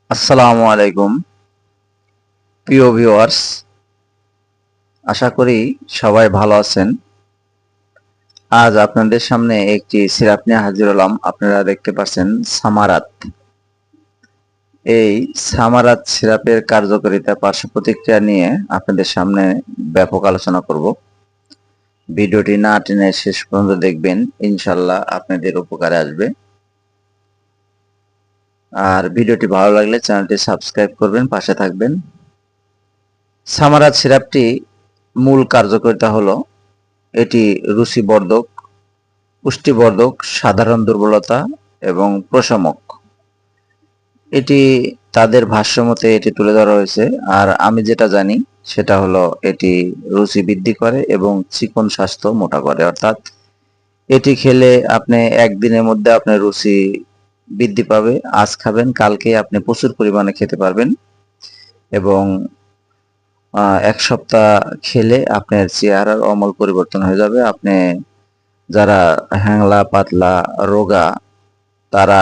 আসসালামু আলাইকুম প্রিয় ভিউয়ার্স, আশা করি সবাই ভালো আছেন। আজ আপনাদের সামনে একটি সিরাপ নিয়ে হাজির হলাম। আপনারা দেখতে পাচ্ছেন সামারাত। এই সামারাত সিরাপের কার্যকারিতা, পার্শ্ব প্রতিক্রিয়া নিয়ে আপনাদের সামনে ব্যাপক আলোচনা করব। ভিডিওটি না টেনে শেষ পর্যন্ত দেখবেন, ইনশাল্লাহ আপনাদের উপকারে আসবে। আর ভিডিওটি ভালো লাগলে চ্যানেলটি সাবস্ক্রাইব করবেন, পাশে থাকবেন। সামারাত সিরাপটি মূল কার্যকারিতা হলো এটি রুচিবর্ধক, পুষ্টিবর্ধক, সাধারণ দুর্বলতা এবং প্রশমক। এটি তাদের ভাষ্যমতে এটি তুলে ধরা হয়েছে। আর আমি যেটা জানি সেটা হলো এটি রুচি বৃদ্ধি করে এবং চিকন স্বাস্থ্য মোটা করে। অর্থাৎ এটি খেলে আপনি একদিনের মধ্যে আপনার রুচি বৃদ্ধি পাবে। আজ খাবেন, কালকে আপনি প্রচুর পরিমাণে খেতে পারবেন এবং এক সপ্তাহ খেলে আপনার চেহারার আমূল পরিবর্তন হয়ে যাবে। আপনি যারা হ্যাংলা, পাতলা, রোগা, তারা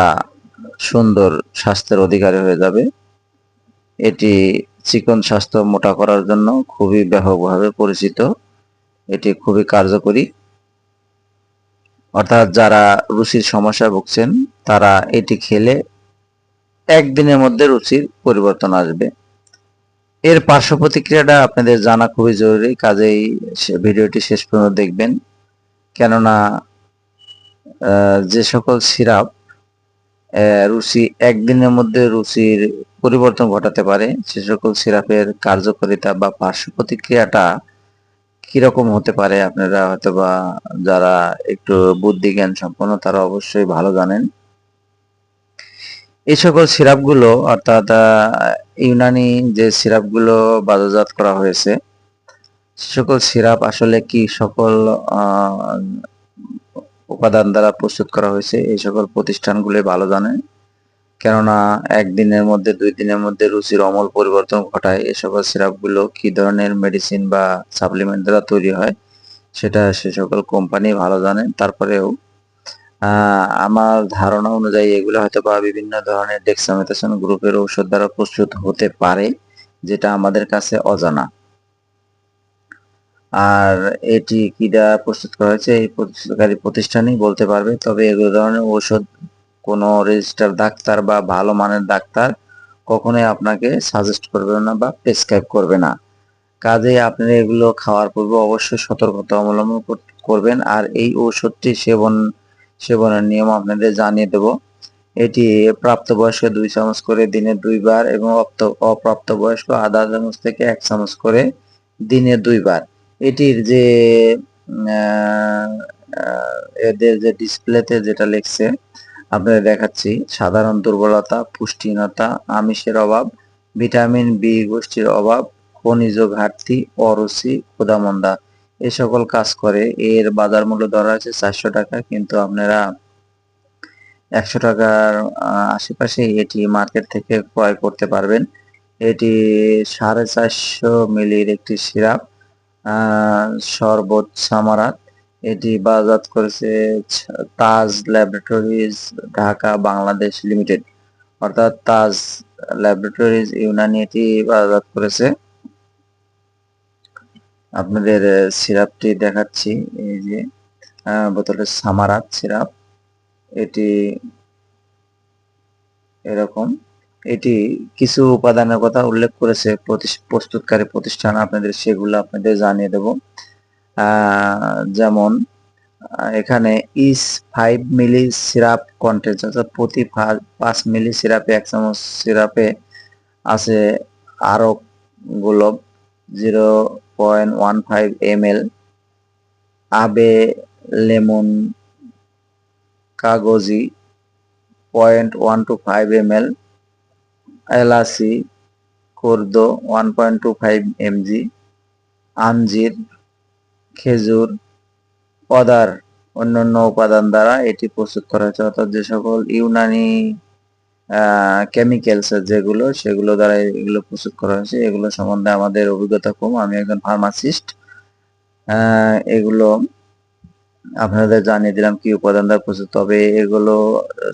সুন্দর স্বাস্থ্যের অধিকারী হয়ে যাবে। এটি চিকন স্বাস্থ্য মোটা করার জন্য খুবই ব্যাপকভাবে পরিচিত। এটি খুবই কার্যকরী। অর্থাৎ যারা রুচির সমস্যায় ভুগছেন তারা এটি খেলে একদিনের মধ্যে রুচির পরিবর্তন আসবে। এর পার্শ্ব প্রতিক্রিয়াটা আপনাদের জানা খুবই জরুরি, কাজেই ভিডিওটি শেষ পর্যন্ত দেখবেন। কেননা যে সকল সিরাপ রুচি একদিনের মধ্যে রুচির পরিবর্তন ঘটাতে পারে, সে সকল সিরাপের কার্যকারিতা বা পার্শ্ব প্রতিক্রিয়াটা কিরকম হতে পারে আপনারা হয়তোবা যারা একটু বুদ্ধি জ্ঞান সম্পন্ন তারা অবশ্যই ভালো জানেন। এই সকল সিরাপগুলো অর্থাৎ ইউনানি যে সিরাপগুলো বাজারজাত করা হয়েছে, সে সকল সিরাপ আসলে কি সকল উপাদান দ্বারা প্রস্তুত করা হয়েছে এই সকল প্রতিষ্ঠানগুলো ভালো জানে। কেননা একদিনের মধ্যে, 2 দিনের মধ্যে রুচির আমূল পরিবর্তন ঘটায় এ সকল সিরাপগুলো কি ধরনের মেডিসিন বা সাপ্লিমেন্ট দ্বারা তৈরি হয় সেটা সে সকল কোম্পানি ভালো জানে। তারপরেও আমার ধারণা অনুযায়ী এগুলো হয়তোবা বিভিন্ন ধরনের ডেক্সামেথাসোন গ্রুপের ঔষধ দ্বারা প্রস্তুত হতে পারে, যেটা আমাদের কাছে অজানা। আর এটি কি দ্বারা প্রস্তুত করা হয়েছে এই প্রস্তুতকারী প্রতিষ্ঠানই বলতে পারবে। তবে এগুলো ধরনের ঔষধ কোনো রেজিস্টার ডাক্তার বা ভালো মানের ডাক্তার কখনোই আপনাকে সাজেস্ট করবে না বা প্রেসক্রাইব করবে না। কাজেই আপনি এগুলো খাওয়ার পূর্বে অবশ্যই সতর্কতা অবলম্বন করবেন। আর এই ঔষধটি সেবনের নিয়ম আপনাদের জানিয়ে দেব। এটি প্রাপ্তবয়স্ক 2 চামচ করে দিনে 2 বার এবং অপ্রাপ্তবয়স্ক আধা চামচ থেকে 1 চামচ করে দিনে 2 বার। এটির যে এদের যে ডিসপ্লেতে যেটা লিখছে আপনাদের দেখাচ্ছি: সাধারণ দুর্বলতা, পুষ্টিহীনতা, আমিষের অভাব, ভিটামিন বি গোষ্ঠীর অভাব, খনিজ ঘাটতি, অরুচি, ক্ষুধামন্দা এ সকল কাজ করে। এর বাজার মূল্য ধরা আছে 400 টাকা, কিন্তু আপনারা 100 টাকার আশেপাশে এটি মার্কেট থেকে ক্রয় করতে পারবেন। এটি 450 মিলির একটি সিরাপ, শরবত সামারাত। এটি বাজারজাত করেছে তাজ ল্যাবরেটরিজ, ঢাকা, বাংলাদেশ লিমিটেড। অর্থাৎ তাজ ল্যাবরেটরিজ ইউনানি এটি বাজারজাত করেছে। আপনাদের সিরাপটি দেখাচ্ছি, এই যে বোতলের সামারাত সিরাপ, এটি এরকম। এটি কিছু উপাদানের কথা উল্লেখ করেছে প্রস্তুতকারী প্রতিষ্ঠান, আপনাদের সেগুলো আপনাদের জানিয়ে দেব। যেমন এখানে ইস 5 মিলি সিরাপ কন্টেন্ট, অর্থাৎ প্রতি 5 মিলি সিরাপে 1 চামচ সিরাপে আছে আরক গোলব 0.15 ml, আবে লেমন কাগজি 0.125 ml, এলাচি খোর্দ 1.25 mg, আঞ্জির, খেজুর, পদার অন্যান্য উপাদান দ্বারা এটি প্রস্তুত করা হয়েছে। অর্থাৎ যে সকল ইউনানি কেমিক্যালস যেগুলো, সেগুলো দ্বারা এগুলো প্রস্তুত করা হয়েছে। এগুলো সম্বন্ধে আমাদের অভিজ্ঞতা কম, আমি একজন ফার্মাসিস্ট। এগুলো আপনাদের জানিয়ে দিলাম কি উপাদান প্রস্তুত। তবে এগুলো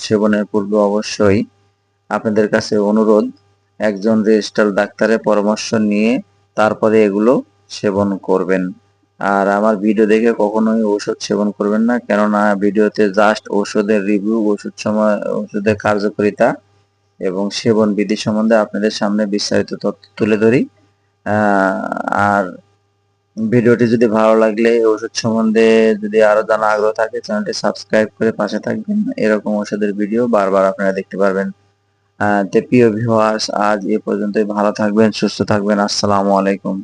সেবনের পূর্বে অবশ্যই আপনাদের কাছে অনুরোধ, একজন রেজিস্টার্ড ডাক্তারের পরামর্শ নিয়ে তারপরে এগুলো সেবন করবেন। আর আমার ভিডিও দেখে কখনোই ওষুধ সেবন করবেন না, কেননা ভিডিওতে জাস্ট ওষুধের রিভিউ, ওষুধের কার্যকারিতা এবং সেবন বিধি সম্বন্ধে আপনাদের সামনে বিস্তারিত তথ্য তুলে ধরি। আর ভিডিওটি যদি ভালো লাগলে ওষুধ সম্বন্ধে যদি আরো জানা আগ্রহ থাকে, চ্যানেলটি সাবস্ক্রাইব করে পাশে থাকবেন। এরকম ওষুধের ভিডিও বারবার আপনারা দেখতে পারবেন। প্রিয় ভিউয়ার্স, আজ এ পর্যন্তই। ভালো থাকবেন, সুস্থ থাকবেন। আসসালামু আলাইকুম।